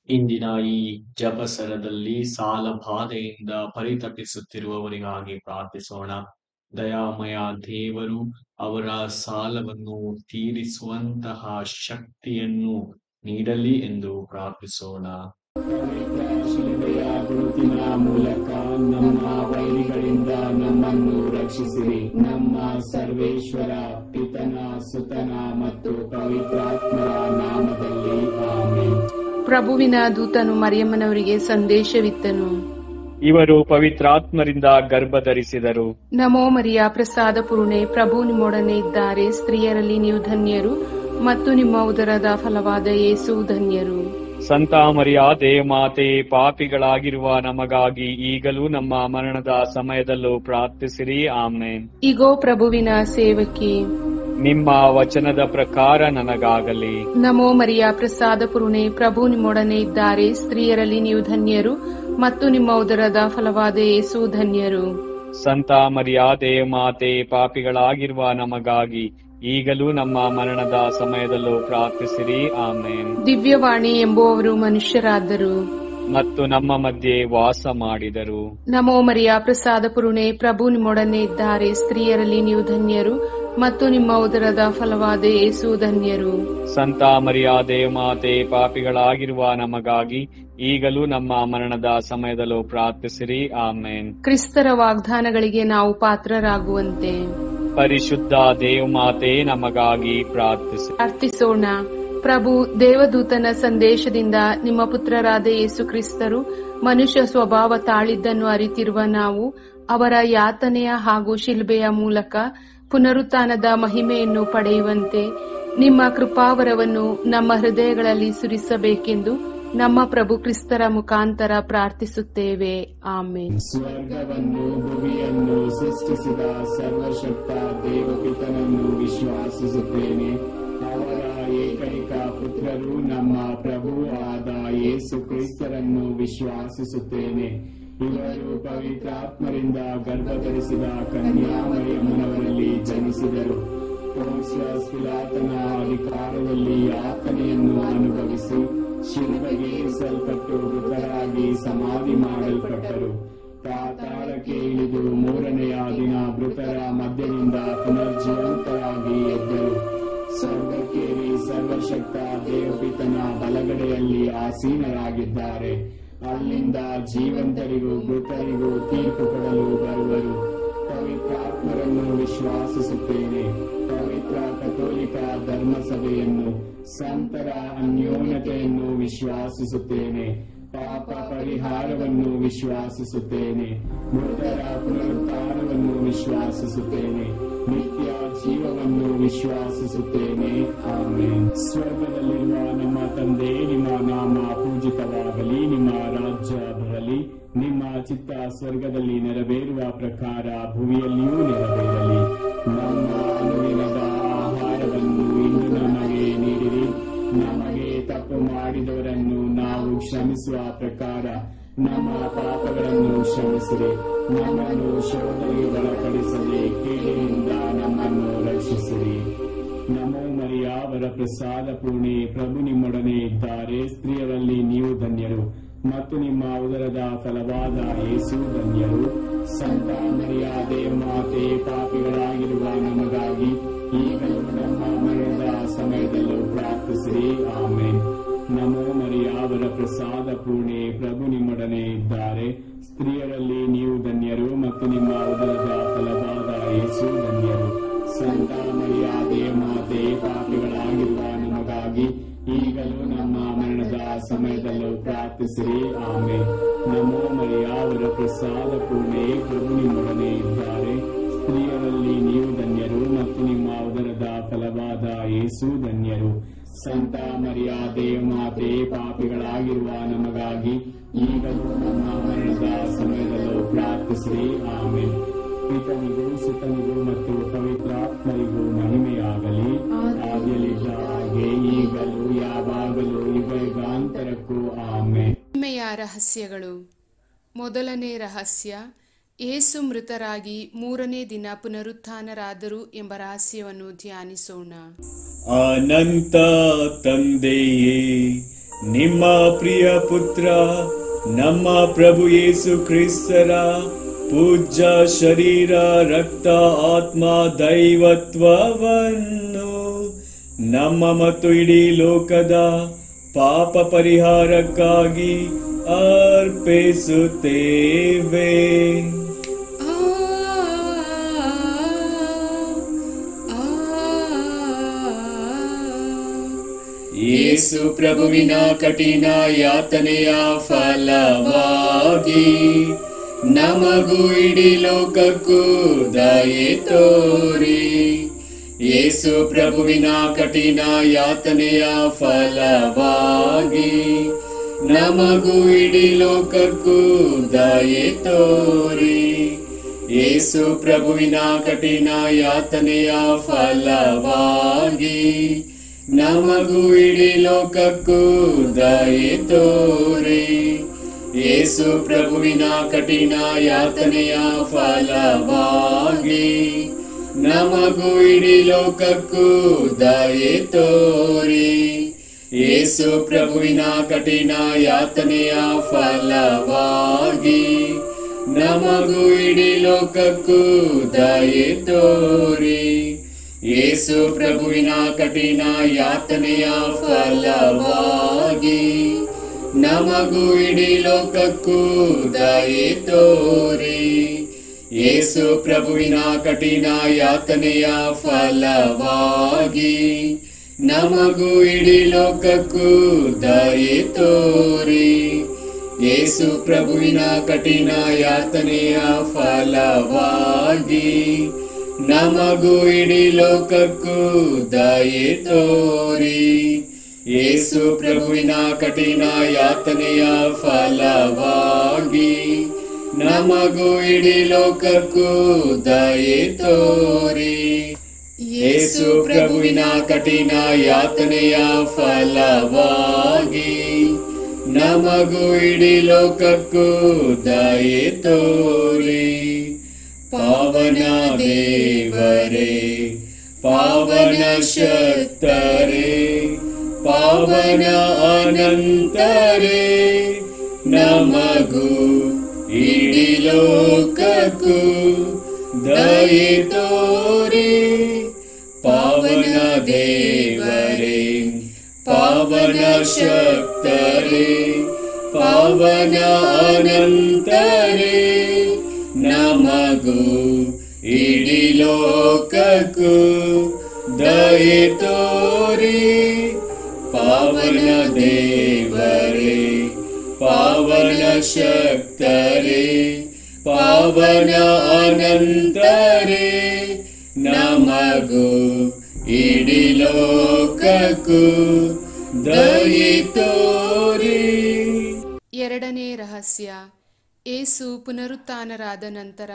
ಇಂದಿನ ಈ ಜಪಸರದಲ್ಲಿ ಸಾಲ ಬಾಧೆಯಿಂದ ಪರಿತಪಿಸುತ್ತಿರುವವರಿಗಾಗಿ ಪ್ರಾರ್ಥಿಸೋಣ. ದಯಾಮಯ ದೇವರು ಅವರ ಸಾಲವನ್ನು ತೀರಿಸುವಂತಹ ಶಕ್ತಿಯನ್ನು ನೀಡಲಿ ಎಂದು ಪ್ರಾರ್ಥಿಸೋಣ. ಶಿಲುಬೆಯ ಗುರುತಿನ ಮೂಲಕ ನಮ್ಮ ವೈರಿಗಳಿಂದ ನಮ್ಮನ್ನು ರಕ್ಷಿಸಿರಿ. ನಮ್ಮ ಸರ್ವೇಶ್ವರ ಪಿತನ ಸುತನ ಮತ್ತು ಪವಿತ್ರಾತ್ಮರ ನಾಮದಲ್ಲಿ ಆಮೆನ್. ಪ್ರಭುವಿನ ದೂತನು ಮರಿಯಮ್ಮನವರಿಗೆ ಸಂದೇಶವಿತ್ತನು. ಇವರು ಪವಿತ್ರಾತ್ಮರಿಂದ ಗರ್ಭಧರಿಸಿದರು. ನಮೋ ಮರಿಯ ಪ್ರಸಾದ ಪೂರ್ಣೆ, ಪ್ರಭು ನಿಮ್ಮೊಡನೆ ಇದ್ದಾರೆ. ಸ್ತ್ರೀಯರಲ್ಲಿ ನೀವು ಧನ್ಯರು ಮತ್ತು ನಿಮ್ಮ ಉದರದ ಫಲವಾದ ಯೇಸು ಧನ್ಯರು. ಸಂತ ಮರಿಯಾದೆ ಮಾತೆ, ಪಾಪಿಗಳಾಗಿರುವ ನಮಗಾಗಿ ಈಗಲೂ ನಮ್ಮ ಮರಣದ ಸಮಯದಲ್ಲೂ ಪ್ರಾರ್ಥಿಸಿರಿ. ಆಮೇನ್. ಇಗೋ ಪ್ರಭುವಿನ ಸೇವಕಿ, ನಿಮ್ಮ ವಚನದ ಪ್ರಕಾರ ನನಗಾಗಲಿ. ನಮೋ ಮರಿಯ ಪ್ರಸಾದ ಪೂರ್ಣೆ, ಪ್ರಭು ನಿಮ್ಮೊಡನೆ ಇದ್ದಾರೆ. ಸ್ತ್ರೀಯರಲ್ಲಿ ನೀವು ಧನ್ಯರು ಮತ್ತು ನಿಮ್ಮ ಉದರದ ಫಲವಾದ ಯೇಸು ಧನ್ಯರು. ಸಂತ ಮರಿಯಾದೆ ಮಾತೆ, ಪಾಪಿಗಳಾಗಿರುವ ನಮಗಾಗಿ ಈಗಲೂ ನಮ್ಮ ಮರಣದ ಸಮಯದಲ್ಲೂ ಪ್ರಾರ್ಥಿಸಿರಿ. ಆಮೇನ್. ದಿವ್ಯವಾಣಿ ಎಂಬುವವರು ಮನುಷ್ಯರಾದರು ಮತ್ತು ನಮ್ಮ ಮಧ್ಯೆ ವಾಸ ಮಾಡಿದರು. ನಮೋ ಮರಿಯ ಪ್ರಸಾದ ಪೂರ್ಣೆ, ಪ್ರಭು ನಿಮ್ಮೊಡನೆ ಇದ್ದಾರೆ. ಸ್ತ್ರೀಯರಲ್ಲಿ ನೀವು ಧನ್ಯರು ಮತ್ತು ನಿಮ್ಮ ಉದರದ ಫಲವಾದ ಯೇಸು ಧನ್ಯರು. ಸಂತ ಮರಿಯಾದೆ ಮಾತೆ, ಪಾಪಿಗಳಾಗಿರುವ ನಮಗಾಗಿ ಈಗಲೂ ನಮ್ಮ ಮರಣದ ಸಮಯದಲ್ಲೂ ಪ್ರಾರ್ಥಿಸಿರಿ. ಆಮೇನ್. ಕ್ರಿಸ್ತರ ವಾಗ್ದಾನಗಳಿಗೆ ನಾವು ಪಾತ್ರರಾಗುವಂತೆ ಪರಿಶುದ್ಧ ದೇವಮಾತೆ ನಮಗಾಗಿ ಪ್ರಾರ್ಥಿಸೋಣ. ಪ್ರಭು ದೇವದೂತನ ಸಂದೇಶದಿಂದ ನಿಮ್ಮ ಪುತ್ರರಾದ ಯೇಸು ಕ್ರಿಸ್ತರು ಮನುಷ್ಯ ಸ್ವಭಾವ ತಾಳಿದ್ದನ್ನು ಅರಿತಿರುವ ನಾವು ಅವರ ಯಾತನೆಯ ಹಾಗೂ ಶಿಲ್ಬೆಯ ಮೂಲಕ ಪುನರುತ್ಥಾನದ ಮಹಿಮೆಯನ್ನು ಪಡೆಯುವಂತೆ ನಿಮ್ಮ ಕೃಪಾವರವನ್ನು ನಮ್ಮ ಹೃದಯಗಳಲ್ಲಿ ಸುರಿಸಬೇಕೆಂದು ನಮ್ಮ ಪ್ರಭು ಕ್ರಿಸ್ತರ ಮುಖಾಂತರ ಪ್ರಾರ್ಥಿಸುತ್ತೇವೆ. ಆಮೇನ್. ಸ್ವರ್ಗವನ್ನು ಭೂಮಿಯನ್ನು ಸೃಷ್ಟಿಸಿದ ಸರ್ವಶಕ್ತ ದೇವಪಿತನನ್ನು ವಿಶ್ವಾಸಿಸುತ್ತೇನೆ. ಅವರ ಏಕೈಕ ಪುತ್ರರು ನಮ್ಮ ಪ್ರಭು ಆದ ಯೇಸು ಕ್ರಿಸ್ತರನ್ನು ವಿಶ್ವಾಸಿಸುತ್ತೇನೆ. ಇವರು ಪವಿತ್ರಾತ್ಮರಿಂದ ಗರ್ಭಧರಿಸಿದ ಕನ್ಯಾ ಮರಿಯಮ್ಮನವರಲ್ಲಿ ಜನಿಸಿದರು. ಪೋನ್ಸಿಯಸ್ ಪಿಲಾತನ ಅಧಿಕಾರದಲ್ಲಿ ಯಾತನೆಯನ್ನು ಅನುಭವಿಸಿ ಶಿಲುಬೆಗೆ ಏರಿಸಲ್ಪಟ್ಟು ಮೃತರಾಗಿ ಸಮಾಧಿ ಮಾಡಲ್ಪಟ್ಟರು. ಪಾತಾಳಕ್ಕೆ ಇಳಿದು ಮೂರನೆಯ ದಿನ ಮೃತರ ಮಧ್ಯದಿಂದ ಪುನರ್ಜೀವಂತರಾಗಿ ಎದ್ದರು. ಸ್ವರ್ಗಕ್ಕೇರಿ ಸರ್ವಶಕ್ತ ದೇವಪಿತನ ಬಲಗಡೆಯಲ್ಲಿ ಆಸೀನರಾಗಿದ್ದಾರೆ. ಅಲ್ಲಿಂದ ಜೀವಂತರಿಗೂ ಮೃತರಿಗೂ ತೀರ್ಪು ಕೊಡಲು ಬರುವರು. ಪವಿತ್ರಾತ್ಮರನ್ನು ವಿಶ್ವಾಸಿಸುತ್ತೇನೆ. ಪವಿತ್ರ ಕಥೋಲಿಕ ಧರ್ಮಸಭೆಯನ್ನು, ಸಂತರ ಅನ್ಯೋನ್ಯತೆಯನ್ನು ವಿಶ್ವಾಸಿಸುತ್ತೇನೆ. ಪಾಪ ಪರಿಹಾರವನ್ನು ವಿಶ್ವಾಸಿಸುತ್ತೇನೆ. ಮೃತರ ಪುನರುತ್ಥಾನವನ್ನು ವಿಶ್ವಾಸಿಸುತ್ತೇನೆ. ನಿತ್ಯ ಜೀವವನ್ನು ವಿಶ್ವಾಸಿಸುತ್ತೇನೆ. ಆಮೆನ್. ಸ್ವರ್ಗದಲ್ಲಿರುವ ನಮ್ಮ ತಂದೆ, ನಿಮ್ಮ ನಾಮ ಪೂಜಿತವಾಗಲಿ. ನಿಮ್ಮ ರಾಜ್ಯ ಬರಲಿ. ನಿಮ್ಮ ಚಿತ್ತ ಸ್ವರ್ಗದಲ್ಲಿ ನೆರವೇರುವ ಪ್ರಕಾರ ಭೂಮಿಯಲ್ಲಿಯೂ ನೆರವೇರಲಿ. ನಮ್ಮ ಅನುದಿನದ ಆಹಾರವನ್ನು ಇಂದು ನಮಗೆ ನೀಡಿರಿ. ನಮಗೆ ತಪ್ಪು ಮಾಡಿದವರನ್ನು ನಾವು ಕ್ಷಮಿಸುವ ಪ್ರಕಾರ ನಮ್ಮ ಪಾಪಗಳನ್ನು ಕ್ಷಮಿಸಿರಿ. ನಮ್ಮನ್ನು ಶೋಧನೆಗೆ ಒಳಪಡಿಸದೆ ಕೇಳಿನಿಂದ ನಮ್ಮನ್ನು ರಕ್ಷಿಸಿರಿ. ನಮೋ ಮರಿಯ ವರ ಪ್ರಸಾದ ಪೂರ್ಣೆ, ಪ್ರಭು ನಿಮ್ಮೊಡನೆ ಇದ್ದಾರೆ. ಸ್ತ್ರೀಯರಲ್ಲಿ ನೀವು ಧನ್ಯರು ಮತ್ತು ನಿಮ್ಮ ಉದರದ ಫಲವಾದ ಯೇಸು ಧನ್ಯರು. ಸಂತ ಮರಿಯ ದೇವಮಾತೆ, ಪಾಪಿಗಳಾಗಿರುವ ನಮಗಾಗಿ ಈಗಲೂ ನಮ್ಮ ಮರಣದ ಸಮಯದಲ್ಲೂ ಪ್ರಾರ್ಥಿಸಿರಿ. ಆಮೇನ್. ನಮೋ ಮರಿಯ ವರ ಪ್ರಸಾದ ಪೂರ್ಣೆ, ಪ್ರಭು ನಿಮ್ಮೊಡನೆ ಇದ್ದಾರೆ. ಸ್ತ್ರೀಯರಲ್ಲಿ ನೀವು ಧನ್ಯರು ಮತ್ತು ನಿಮ್ಮ ಉದರದ ಫಲವಾದ ಯೇಸು ಧನ್ಯರು. ಸಂತ ಮರಿಯ ದೇವಮಾತೆ, ಪಾಪಿಗಳಾಗಿರುವ ನಮಗಾಗಿ ಈಗಲೂ ನಮ್ಮ ಮರಣದ ಸಮಯದಲ್ಲೂ ಪ್ರಾರ್ಥಿಸಿರಿ. ಆಮೇನ್. ನಮೋ ಮರಿಯ ವರ ಪ್ರಸಾದ ಪೂರ್ಣೆ, ಪ್ರಭು ನಿಮ್ಮೊಡನೆ ಇದ್ದಾರೆ. ಸ್ತ್ರೀಯರಲ್ಲಿ ನೀವು ಧನ್ಯರು ಮತ್ತು ನಿಮ್ಮ ಉದರದ ಫಲವಾದ ಯೇಸು ಧನ್ಯರು. ಸಂತ ಮರಿಯ ದೇವಮಾತೆ, ಪಾಪಿಗಳಾಗಿರುವ ನಮಗಾಗಿ ಈಗಲೂ ನಮ್ಮ ಮರಣದ ಸಮಯದಲ್ಲೂ ಪ್ರಾರ್ಥಿಸಿರಿ. ಆಮೇನ್. ಪಿತನಿಗೂ ಸುತನಿಗೂ ಮತ್ತು ಪವಿತ್ರಾತ್ಮರಿಗೂ ಮಹಿಮೆಯಾಗಲಿ. ಆದಿಯಲ್ಲಿದ್ದ ಹಾಗೆ ಈಗಲೂ ಯಾವಾಗಲೂ ಯುಗಾಂತರಕ್ಕೂ ಆಮೇನ್. ಮಹಿಮೆಯ ರಹಸ್ಯಗಳು. ಮೊದಲನೇ ರಹಸ್ಯ, ಯೇಸು ಮೃತರಾಗಿ ಮೂರನೇ ದಿನ ಪುನರುತ್ಥಾನರಾದರು ಎಂಬ ರಹಸ್ಯವನ್ನು ಧ್ಯಾನಿಸೋಣ. ಅನಂತ ತಂದೆಯೇ, ನಿಮ್ಮ ಪ್ರಿಯ ಪುತ್ರ ನಮ್ಮ ಪ್ರಭು ಯೇಸು ಕ್ರಿಸ್ತರ ಪೂಜ್ಯ ಶರೀರ ರಕ್ತ ಆತ್ಮ ದೈವತ್ವವನ್ನು ನಮ್ಮ ಮತ್ತು ಇಡೀ ಲೋಕದ ಪಾಪ ಪರಿಹಾರಕ್ಕಾಗಿ ಅರ್ಪಿಸುತ್ತೇವೆ. ಯೇಸು ಪ್ರಭುವಿನ ಕಠಿಣ ಯಾತನೆಯ ಫಲವಾಗಿ ನಮಗೂ ಇಡೀ ಲೋಕಕ್ಕೂ ದಯೆ ತೋರಿ. ಯೇಸು ಪ್ರಭುವಿನ ಕಠಿಣ ಯಾತನೆಯ ಫಲವಾಗಿ ನಮಗೂ ಇಡೀ ಲೋಕಕ್ಕೂ ದಯೆ ತೋರಿ. ಯೇಸು ಪ್ರಭುವಿನ ಕಠಿಣ ಯಾತನೆಯ ಫಲವಾಗಿ ನಮಗೂ ಇಡೀ ಲೋಕಕ್ಕೂ ದಯೆ ತೋರಿ. ಯೇಸು ಪ್ರಭುವಿನ ಕಠಿಣ ಯಾತನೆಯ ಫಲವಾಗಿ ನಮಗೂ ಇಡೀ ಲೋಕಕ್ಕೂ ದಯೆ ತೋರಿ. ಯೇಸು ಪ್ರಭುವಿನ ಕಠಿಣ ಯಾತನೆಯ ಫಲವಾಗಿ ನಮಗೂ ಇಡೀ ಲೋಕಕ್ಕೂ ದಯೆ ತೋರಿ. ಯೇಸು ಪ್ರಭುವಿನ ಕಠಿಣ ಯಾತನೆಯ ಫಲವಾಗಿ ನಮಗೂ ಇಡೀ ಲೋಕಕ್ಕೂ ದಯೆ ತೋರಿ. ಯೇಸು ಪ್ರಭುವಿನ ಕಠಿಣ ಯಾತನೆಯ ಫಲವಾಗಿ ನಮಗೂ ಇಡೀ ಲೋಕಕ್ಕೂ ದಯೆ ತೋರಿ. ಯೇಸು ಪ್ರಭುವಿನ ಕಠಿಣ ಯಾತನೆಯ ಫಲವಾಗಿ ನಮಗೂ ಇಡೀ ಲೋಕಕ್ಕೂ ದಯೆ ತೋರಿ. ಯೇಸು ಪ್ರಭುವಿನ ಕಠಿಣ ಯಾತನೆಯ ಫಲವಾಗಿ ನಮಗೂ ಇಡೀ ಲೋಕಕ್ಕೂ ದಯೆ ತೋರಿ. ಯೇಸು ಪ್ರಭುವಿನ ಕಠಿಣ ಯಾತನೆಯ ಫಲವಾಗಿ ನಮಗೂ ಇಡೀ ಲೋಕಕ್ಕೂ ದಯೆ ತೋರಿ. ಪಾವನ ದೇವರೇ, ಪಾವನ ಶಕ್ತರೇ, ಪಾವನ ಅನಂತರೇ, ನಮಗೂ ಇಡೀ ಲೋಕಕ್ಕೂ ದಯೆ ತೋರಿ. ಪಾವನ ದೇವರೇ, ಪಾವನ ಶಕ್ತರೇ, ಪಾವನ ಅನಂತರೇ, ನಮಗೂ ಇಡೀ ಲೋಕಕ್ಕೂ ದಯೆ ತೋರಿ. ಪಾವನ ದೇವರೇ, ಪಾವನ ಶಕ್ತರೇ, ಪಾವನ ಅನಂತರೇ, ನಮಗೂ ಇಡೀ ಲೋಕಕ್ಕೂ ದಯೆ ತೋರಿ. ಎರಡನೇ ರಹಸ್ಯ, ಏಸು ಪುನರುತ್ಥಾನರಾದ ನಂತರ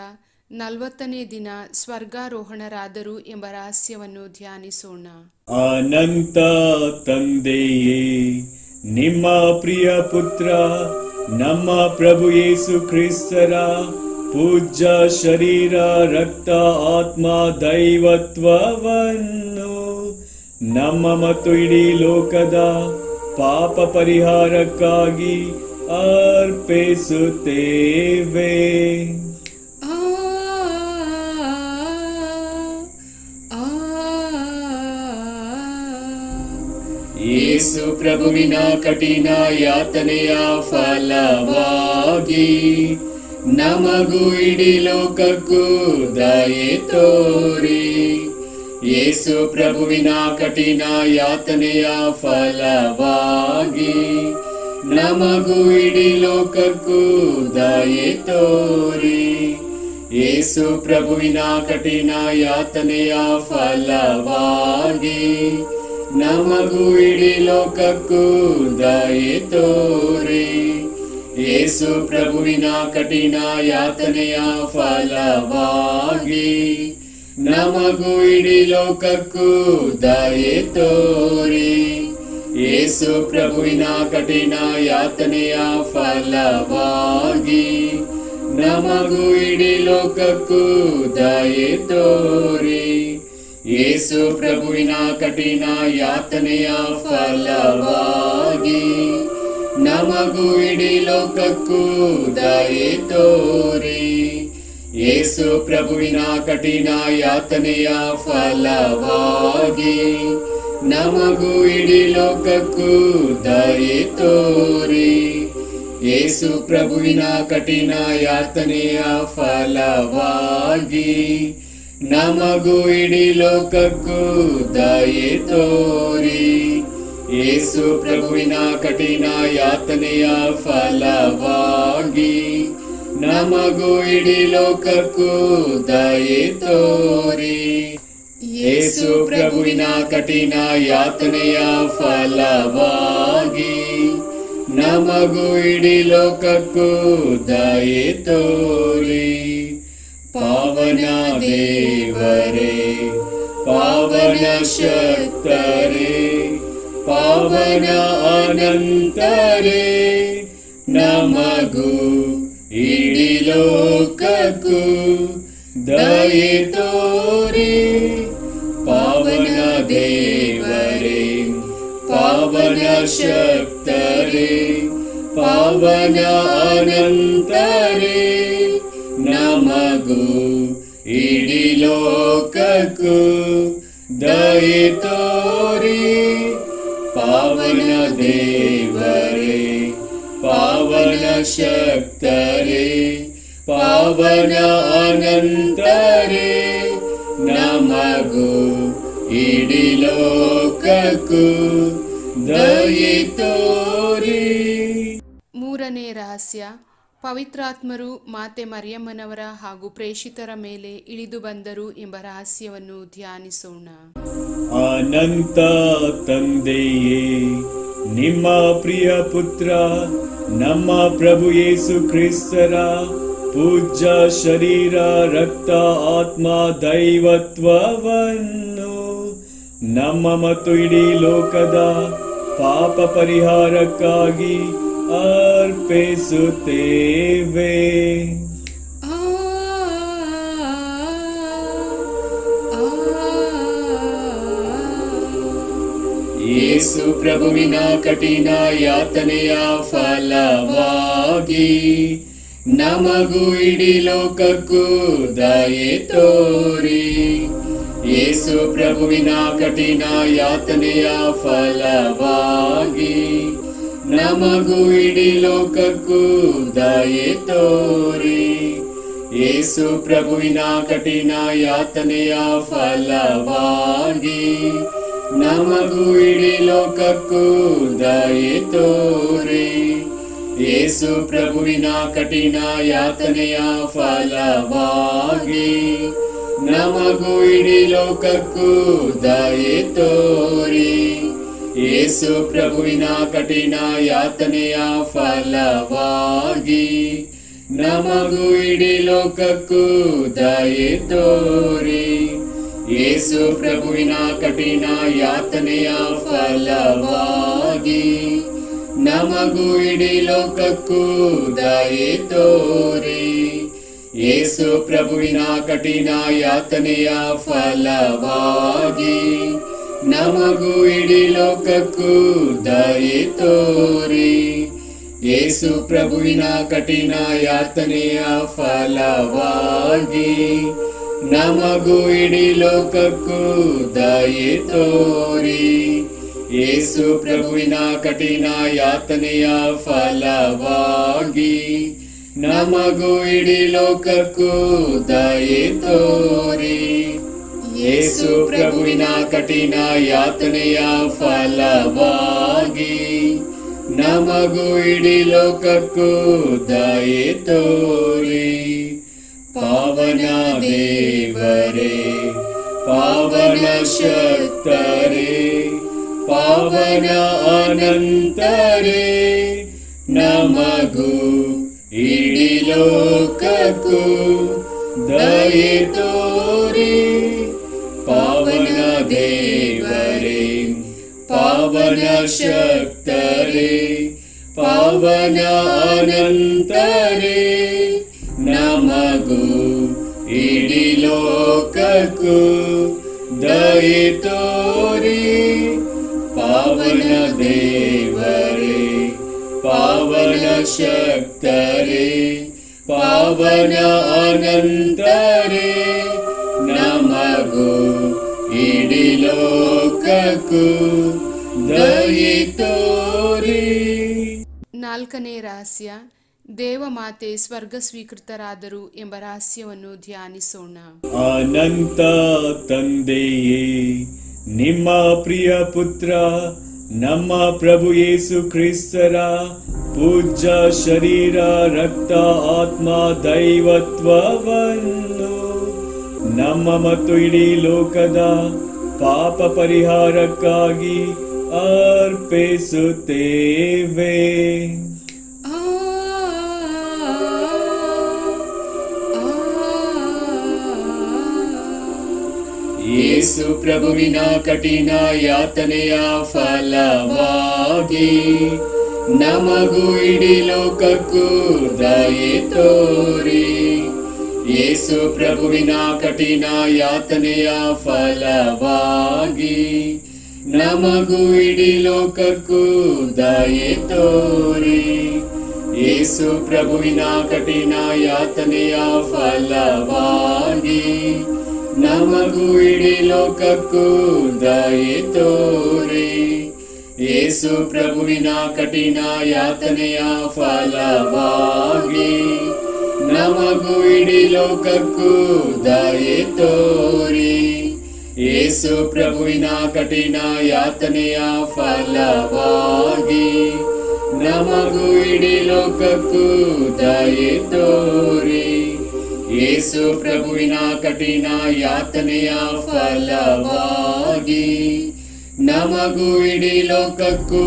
40ನೇ ದಿನ ಸ್ವರ್ಗಾರೋಹಣರಾದರು ಎಂಬ ರಹಸ್ಯವನ್ನು ಧ್ಯಾನಿಸೋಣ. ಅನಂತ ತಂದೆಯೇ, ನಿಮ್ಮ ಪ್ರಿಯ ಪುತ್ರ ನಮ್ಮ ಪ್ರಭು ಯೇಸು ಕ್ರಿಸ್ತರ ಪೂಜ್ಯ ಶರೀರ ರಕ್ತ ಆತ್ಮ ದೈವತ್ವವನ್ನು ನಮ್ಮ ಮತ್ತು ಇಡೀ ಲೋಕದ ಪಾಪ ಪರಿಹಾರಕ್ಕಾಗಿ ಅರ್ಪಿಸುತ್ತೇವೆ. ಯೇಸು ಪ್ರಭುವಿನ ಕಠಿಣ ಯಾತನೆಯ ಫಲವಾಗಿ ನಮಗೂ ಇಡೀ ಲೋಕಕ್ಕೂ ದಯೆ ತೋರಿ. ಯೇಸು ಪ್ರಭುವಿನ ಕಠಿಣ ಯಾತನೆಯ ಫಲವಾಗಿ ನಮಗೂ ಇಡೀ ಲೋಕಕ್ಕೂ ದಯೆ ತೋರಿ. ಯೇಸು ಪ್ರಭುವಿನ ಕಠಿಣ ಯಾತನೆಯ ಫಲವಾಗಿ ನಮಗೂ ಇಡೀ ಲೋಕಕ್ಕೂ ದಯೆ ತೋರಿ. ಯೇಸು ಪ್ರಭುವಿನ ಕಠಿಣ ಯಾತನೆಯ ಫಲವಾಗಿ ನಮಗೂ ಇಡೀ ಲೋಕಕ್ಕೂ ದಯೆ ತೋರಿ. ಯೇಸು ಪ್ರಭುವಿನ ಕಠಿಣ ಯಾತನೆಯ ಫಲವಾಗಿ ನಮಗೂ ಇಡೀ ಲೋಕಕ್ಕೂ ದಯೆ ತೋರಿ. ಯೇಸು ಪ್ರಭುವಿನ ಕಠಿಣ ಯಾತನೆಯ ಫಲವಾಗಿ ನಮಗೂ ಇಡೀ ಲೋಕಕ್ಕೂ ದಯೆ ತೋರಿ. ಯೇಸು ಪ್ರಭುವಿನ ಕಠಿಣ ಯಾತನೆಯ ಫಲವಾಗಿ ನಮಗೂ ಇಡೀ ಲೋಕಕ್ಕೂ ದಯೆ ತೋರಿ. ಯೇಸು ಪ್ರಭುವಿನ ಕಠಿಣ ಯಾತನೆಯ ಫಲವಾಗಿ ನಮಗೂ ಇಡೀ ಲೋಕಕ್ಕೂ ದಯೆ ತೋರಿ. ಯೇಸು ಪ್ರಭುವಿನ ಕಠಿಣ ಯಾತನೆಯ ಫಲವಾಗಿ ನಮಗೂ ಇಡೀ ಲೋಕಕ್ಕೂ ದಯೆ ತೋರಿ. ಯೇಸು ಪ್ರಭುವಿನ ಕಠಿಣ ಯಾತನೆಯ ಫಲವಾಗಿ ನಮಗೂ ಇಡೀ ಲೋಕಕ್ಕೂ ದಯೆ ತೋರಿ. ಪಾವನ ದೇವರೇ, ಪಾವನ ಶಕ್ತರೇ, ಪಾವನ ಅನಂತರೇ, ನಮಗೂ ಇಡೀ ಲೋಕಕ್ಕೂ ದಯೆ ತೋರಿ. ಪಾವನ ದೇವರೇ, ಪಾವನ ಶಕ್ತರೇ, ಪಾವನ ಅನಂತರೇ, ನಮಗೂ ಇಡೀ ಲೋಕಕ್ಕೂ ದಯೆ ತೋರಿ. ಪಾವನ ದೇವರೇ, ಪಾವನ ಶಕ್ತರೇ, ಪಾವನ ಅನಂತರೇ, ನಮಗೂ ಇಡೀ ಲೋಕಕ್ಕೂ ದಯೆ ತೋರಿ. ಮೂರನೇ ರಹಸ್ಯ, ಪವಿತ್ರಾತ್ಮರು ಮಾತೆ ಮರಿಯಮ್ಮನವರ ಹಾಗೂ ಪ್ರೇಷಿತರ ಮೇಲೆ ಇಳಿದು ಬಂದರು ಎಂಬ ರಹಸ್ಯವನ್ನು ಧ್ಯಾನಿಸೋಣ. ಅನಂತ ತಂದೆಯೇ, ನಿಮ್ಮ ಪ್ರಿಯ ಪುತ್ರ ನಮ್ಮ ಪ್ರಭು ಯೇಸು ಕ್ರಿಸ್ತರ ಪೂಜ್ಯ ಶರೀರ, ರಕ್ತ, ಆತ್ಮ, ದೈವತ್ವವನ್ನು ನಮ್ಮ ಮತ್ತು ಇಡೀ ಲೋಕದ ಪಾಪ ಪರಿಹಾರಕ್ಕಾಗಿ ಅರ್ಪಿಸುತ್ತೇವೆ. ಯೇಸು ಪ್ರಭುವಿನ ಕಠಿಣ ಯಾತನೆಯ ಫಲವಾಗಿ ನಮಗೂ ಇಡೀ ಲೋಕಕ್ಕೂ ದಯೆ ತೋರಿ. ಯೇಸು ಪ್ರಭುವಿನ ಕಠಿಣ ಯಾತನೆಯ ಫಲವಾಗಿ ನಮಗೂ ಇಡೀ ಲೋಕಕ್ಕೂ ದಯೆ ತೋರಿ. ಯೇಸು ಪ್ರಭುವಿನ ಕಠಿಣ ಯಾತನೆಯ ಫಲವಾಗಿ ನಮಗೂ ಇಡೀ ಲೋಕಕ್ಕೂ ದಯೆ ತೋರಿ. ಯೇಸು ಪ್ರಭುವಿನ ಕಠಿಣ ಯಾತನೆಯ ಫಲವಾಗಿ ನಮಗೂ ಇಡೀ ಲೋಕಕ್ಕೂ ದಯೆ ತೋರಿ. ಯೇಸು ಪ್ರಭುವಿನ ಕಠಿಣ ಯಾತನೆಯ ಫಲವಾಗಿ ನಮಗೂ ಇಡೀ ಲೋಕಕ್ಕೂ ದಯೆ ತೋರಿ. ಯೇಸು ಪ್ರಭುವಿನ ಕಠಿಣ ಯಾತನೆಯ ಫಲವಾಗಿ ನಮಗೂ ಇಡೀ ಲೋಕಕ್ಕೂ ದಯೆ ತೋರಿ. ಯೇಸು ಪ್ರಭುವಿನ ಕಠಿಣ ಯಾತನೆಯ ಫಲವಾಗಿ ನಮಗೂ ಇಡೀ ಲೋಕಕ್ಕೂ ದಯೆ ತೋರಿ. ಯೇಸು ಪ್ರಭುವಿನ ಕಠಿಣ ಯಾತನೆಯ ಫಲವಾಗಿ ನಮಗೂ ಇಡೀ ಲೋಕಕ್ಕೂ ದಯೆ ತೋರಿ. ಯೇಸು ಪ್ರಭುವಿನ ಕಠಿಣ ಯಾತನೆಯ ಫಲವಾಗಿ ನಮಗೂ ಇಡೀ ಲೋಕಕ್ಕೂ ದಯೆ ತೋರಿ. ಯೇಸು ಪ್ರಭುವಿನ ಕಠಿಣ ಯಾತನೆಯ ಫಲವಾಗಿ ನಮಗೂ ಇಡೀ ಲೋಕಕ್ಕೂ ದಯೆ ತೋರಿ. ಪಾವನ ದೇವರೇ, ಪಾವನ ಶಕ್ತರೇ, ಪಾವನ ಅನಂತರೇ, ನಮಗೂ ಇಡೀ ಲೋಕಕ್ಕೂ ದಯೆ ತೋರಿ. ಪಾವನ ದೇವರೇ, ಪಾವನ ಶಕ್ತರೇ, ಪಾವನ ಅನಂತರೇ, ನಮಗೂ ಇಡೀ ಲೋಕಕ್ಕೂ ದಯೆ ತೋರಿ. ಪಾವನ ದೇವರೇ, ಪಾವನ ಶಕ್ತರೇ, ಪಾವನ ಅನಂತರೇ, ನಮಗೂ ಇಡೀ ಲೋಕಕ್ಕೂ ದಯೆ ತೋರಿ. ನಾಲ್ಕನೇ ರಹಸ್ಯ, ದೇವಮಾತೆ ಸ್ವರ್ಗ ಸ್ವೀಕೃತರಾದರು ಎಂಬ ರಹಸ್ಯವನ್ನು ಧ್ಯಾನಿಸೋಣ. ಅನಂತ ತಂದೆಯೇ, ನಿಮ್ಮ ಪ್ರಿಯ ಪುತ್ರ ನಮ್ಮ ಪ್ರಭು ಯೇಸು ಕ್ರಿಸ್ತರ ಪೂಜ್ಯ ಶರೀರ, ರಕ್ತ, ಆತ್ಮ, ದೈವತ್ವವನ್ನು ನಮ್ಮ ಮತ್ತು ಇಡೀ ಲೋಕದ ಪಾಪ ಪರಿಹಾರಕ್ಕಾಗಿ ಅರ್ಪಿಸುತ್ತೇವೆ. ಯೇಸು ಪ್ರಭುವಿನ ಕಠಿಣ ಯಾತನೆಯ ಫಲವಾಗಿ ನಮಗೂ ಇಡೀ ಲೋಕಕ್ಕೂ ದಯೆ ತೋರಿ. ಯೇಸು ಪ್ರಭುವಿನ ಕಠಿಣ ಯಾತನೆಯ ಫಲವಾಗಿ ನಮಗೂ ಇಡೀ ಲೋಕಕ್ಕೂ ದಯೆ ತೋರಿ. ಯೇಸು ಪ್ರಭುವಿನ ಕಠಿಣ ಯಾತನೆಯ ಫಲವಾಗಿ ನಮಗೂ ಇಡೀ ಲೋಕಕ್ಕೂ ದಯೆ ತೋರಿ. ಯೇಸು ಪ್ರಭುವಿನ ಕಠಿಣ ಯಾತನೆಯ ಫಲವಾಗಿ ನಮಗೂ ಇಡೀ ಲೋಕಕ್ಕೂ ದಯೆ ತೋರಿ. ಯೇಸು ಪ್ರಭುವಿನ ಕಠಿಣ ಯಾತನೆಯ ಫಲವಾಗಿ ನಮಗೂ ಇಡೀ ಲೋಕಕ್ಕೂ ದಯೆ ತೋರಿ. ಯೇಸು ಪ್ರಭುವಿನ ಕಠಿಣ ಯಾತನೆಯ ಫಲವಾಗಿ ನಮಗೂ ಇಡೀ ಲೋಕಕ್ಕೂ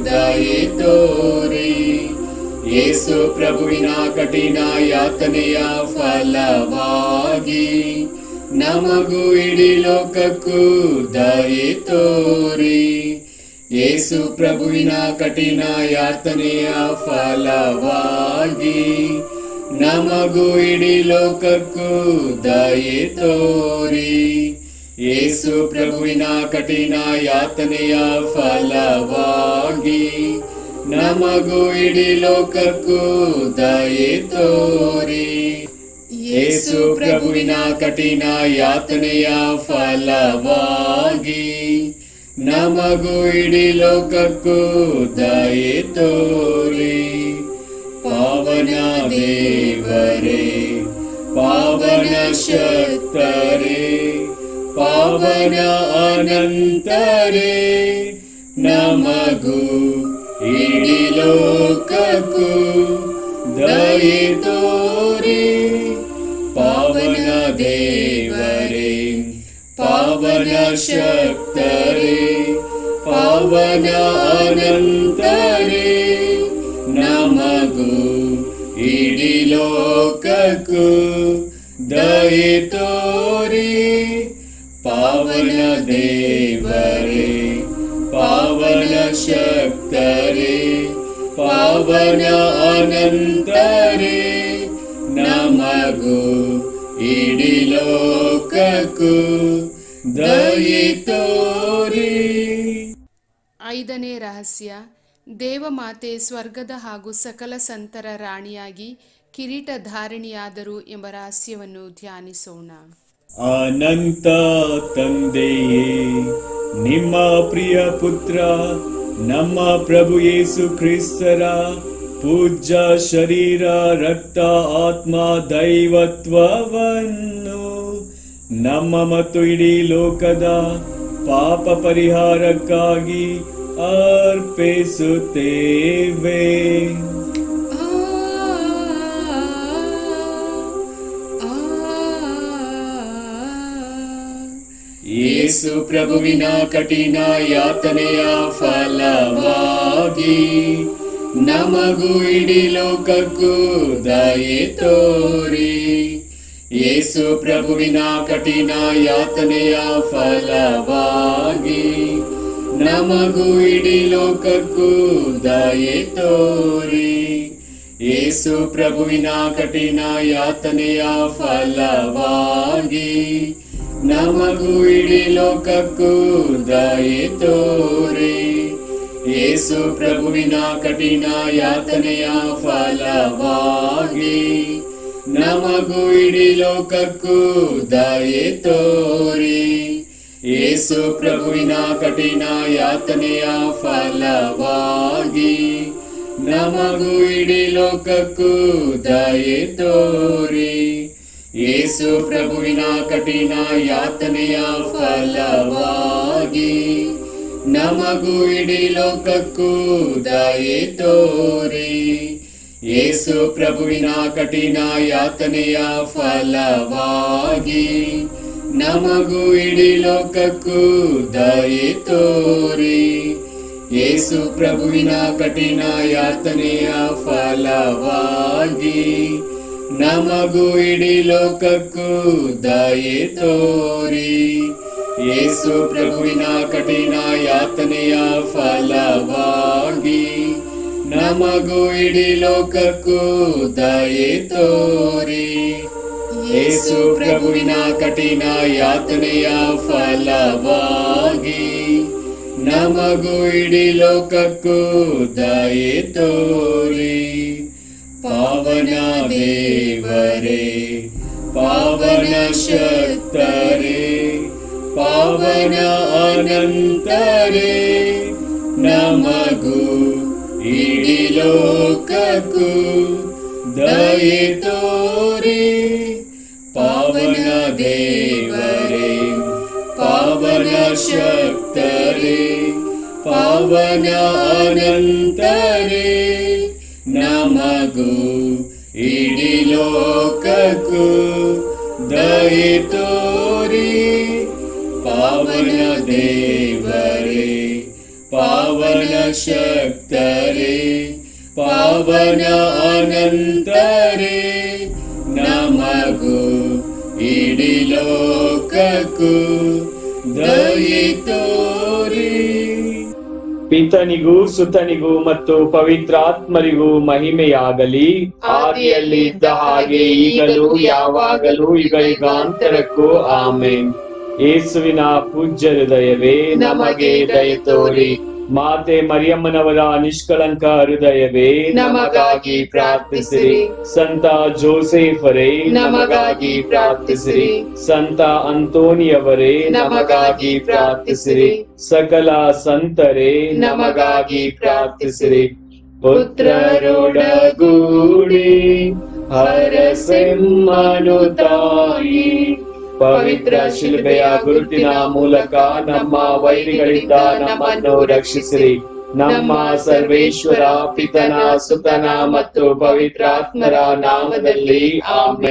ದಯೆ ತೋರಿ. ಯೇಸು ಪ್ರಭುವಿನ ಕಠಿಣ ಯಾತನೆಯ ಫಲವಾಗಿ ನಮಗೂ ಇಡೀ ಲೋಕಕ್ಕೂ ದಯೆ ತೋರಿ. ಯೇಸು ಪ್ರಭುವಿನ ಕಠಿಣ ಯಾತನೆಯ ಫಲವಾಗಿ ನಮಗೂ ಇಡೀ ಲೋಕಕ್ಕೂ ದಯೆ ತೋರಿ. ಯೇಸು ಪ್ರಭುವಿನ ಕಠಿಣ ಯಾತನೆಯ ಫಲವಾಗಿ ನಮಗೂ ಇಡೀ ಲೋಕಕ್ಕೂ ದಯೆ ತೋರಿ. ಯೇಸು ಪ್ರಭುವಿನ ಕಠಿಣ ಯಾತನೆಯ ಫಲವಾಗಿ ನಮಗೂ ಇಡೀ ಲೋಕಕ್ಕೂ ದಯೆ ತೋರಿ. ಪಾವನ ದೇವರೇ, ಪಾವನ ಶಕ್ತರೇ, ಪಾವನ ಅನಂತರೇ, ನಮಗೂ ಇಡೀ ಲೋಕಕ್ಕೂ ದಯೆ ತೋರಿ. ಪಾವನ ದೇವರೇ, ಪಾವನ ಶಕ್ತರೇ, ಪಾವನ ಅನಂತರೇ, ನಮಗೂ ಇಡೀ ಲೋಕಕ್ಕೂ ದಯೆ ತೋರಿ. ಪಾವನ ದೇವರೇ, ಪಾವನ ಶಕ್ತರೇ, ಪಾವನ ಅನಂತರೇ, ನಮಗೂ ಇಡೀ ಲೋಕಕ್ಕೂ ದಯೆ ತೋರಿ. ಐದನೇ ರಹಸ್ಯ, ದೇವಮಾತೆ ಸ್ವರ್ಗದ ಹಾಗೂ ಸಕಲ ಸಂತರ ರಾಣಿಯಾಗಿ ಕಿರೀಟ ಧಾರಿಣಿಯಾದರು ಎಂಬ ರಹಸ್ಯವನ್ನು ಧ್ಯಾನಿಸೋಣ. ಅನಂತ ತಂದೆಯೇ, ನಿಮ್ಮ ಪ್ರಿಯ ಪುತ್ರ ನಮ್ಮ ಪ್ರಭು ಯೇಸು ಕ್ರಿಸ್ತರ ಪೂಜ್ಯ ಶರೀರ, ರಕ್ತ, ಆತ್ಮ, ದೈವತ್ವವನ್ನು ನಮ್ಮ ಮತ್ತು ಇಡೀ ಲೋಕದ ಪಾಪ ಪರಿಹಾರಕ್ಕಾಗಿ ಅರ್ಪಿಸುತ್ತೇವೆ. ಯೇಸು ಪ್ರಭುವಿನ ಕಠಿಣ ಯಾತನೆಯ ಫಲವಾಗಿ ನಮಗೂ ಇಡೀ ಲೋಕಕ್ಕೂ ದಯೆ ತೋರಿ. ಯೇಸು ಪ್ರಭುವಿನ ಕಠಿಣ ಯಾತನೆಯ ಫಲವಾಗಿ ನಮಗೂ ಇಡೀ ಲೋಕಕ್ಕೂ ದಯೆ ತೋರಿ. ಯೇಸು ಪ್ರಭುವಿನ ಕಠಿಣ ಯಾತನೆಯ ಫಲವಾಗಿ ನಮಗೂ ಇಡೀ ಲೋಕಕ್ಕೂ ದಯೆ ತೋರಿ. ಯೇಸು ಪ್ರಭುವಿನ ಕಠಿಣ ಯಾತನೆಯ ಫಲವಾಗಿ ನಮಗೂ ಇಡೀ ಲೋಕಕ್ಕೂ ದಯೆ ತೋರಿ. ಯೇಸು ಪ್ರಭುವಿನ ಕಠಿಣ ಯಾತನೆಯ ಫಲವಾಗಿ ನಮಗೂ ಇಡೀ ಲೋಕಕ್ಕೂ ದಯೆ ತೋರಿ. ಯೇಸು ಪ್ರಭುವಿನ ಕಠಿಣ ಯಾತನೆಯ ಫಲವಾಗಿ ನಮಗೂ ಇಡೀ ಲೋಕಕ್ಕೂ ದಯೆ ತೋರಿ. ಯೇಸು ಪ್ರಭುವಿನ ಕಠಿಣ ಯಾತನೆಯ ಫಲವಾಗಿ ನಮಗೂ ಇಡೀ ಲೋಕಕ್ಕೂ ದಯೆ ತೋರಿ. ಯೇಸು ಪ್ರಭುವಿನ ಕಠಿಣ ಯಾತನೆಯ ಫಲವಾಗಿ ನಮಗೂ ಇಡೀ ಲೋಕಕ್ಕೂ ದಯೆ ತೋರಿ. ಯೇಸು ಪ್ರಭುವಿನ ಕಠಿಣ ಯಾತನೆಯ ಫಲವಾಗಿ ನಮಗೂ ಇಡೀ ಲೋಕಕ್ಕೂ ದಯೆ ತೋರಿ. ಯೇಸು ಪ್ರಭುವಿನ ಕಠಿಣ ಯಾತನೆಯ ಫಲವಾಗಿ ನಮಗೂ ಇಡೀ ಲೋಕಕ್ಕೂ ದಯೆ ತೋರಿ. ಪಾವನ ದೇವರೇ, ಪಾವನ ಶಕ್ತರೇ, ಪಾವನ ಅನಂತರೇ, ನಮಗೂ ಇಡೀ ಲೋಕಕ್ಕೂ ದಯೆ ತೋರಿ. ಪಾವನ ದೇವರೇ, ಪಾವನ ಶಕ್ತರೇ, ಪಾವನ ಅನಂತರೇ, ನಮಗೂ ಇಡೀ ಲೋಕಕ್ಕೂ ದಯೆ ತೋರಿ. ಪಾವನ ದೇವರೇ, ಪಾವನ ಶಕ್ತರೇ, ಪಾವನ ಅನಂತರೇ, ನಮಗೂ ಇಡೀ ಲೋಕಕ್ಕೂ ದಯೆ ತೋರಿ. ಪಿತನಿಗೂ ಸುತನಿಗೂ ಮತ್ತು ಪವಿತ್ರಾತ್ಮರಿಗೂ ಮಹಿಮೆಯಾಗಲಿ. ಆದಿಯಲ್ಲಿ ಇದ್ದ ಹಾಗೆ ಈಗಲೂ ಯಾವಾಗಲೂ ಯುಗಾಂತರಕ್ಕೂ ಆಮೆನ್. ಯೇಸುವಿನ ಪೂಜ್ಯ ಹೃದಯವೇ ನಮಗೆ ದಯೆ ತೋರಿ. ಮಾತೆ ಮರಿಯಮ್ಮನವರ ನಿಷ್ಕಳಂಕ ಹೃದಯವೇ ನಮಗಾಗಿ ಪ್ರಾರ್ಥಿಸಿರಿ. ಸಂತ ಜೋಸೆಫರೇ ನಮಗಾಗಿ ಪ್ರಾರ್ಥಿಸಿರಿ. ಸಂತ ಅಂತೋನಿಯವರೇ ನಮಗಾಗಿ ಪ್ರಾರ್ಥಿಸಿರಿ. ಸಕಲ ಸಂತರೇ ನಮಗಾಗಿ ಪ್ರಾರ್ಥಿಸಿರಿ. ಪುತ್ರರೊಡಗೂಡಿ ಹರಸೆಮ್ಮನು ತಾಯಿ ಪವಿತ್ರ ಶಿಲುಬೆಯ ಗುರುತಿನ ಮೂಲಕ ನಮ್ಮ ವೈರಿಗಳಿಂದ ನಮ್ಮನ್ನು ರಕ್ಷಿಸಿರಿ. ನಮ್ಮ ಸರ್ವೇಶ್ವರ ಪಿತನ ಸುತನ ಮತ್ತು ಪವಿತ್ರಾತ್ಮರ ನಾಮದಲ್ಲಿ ಆಮೆನ್.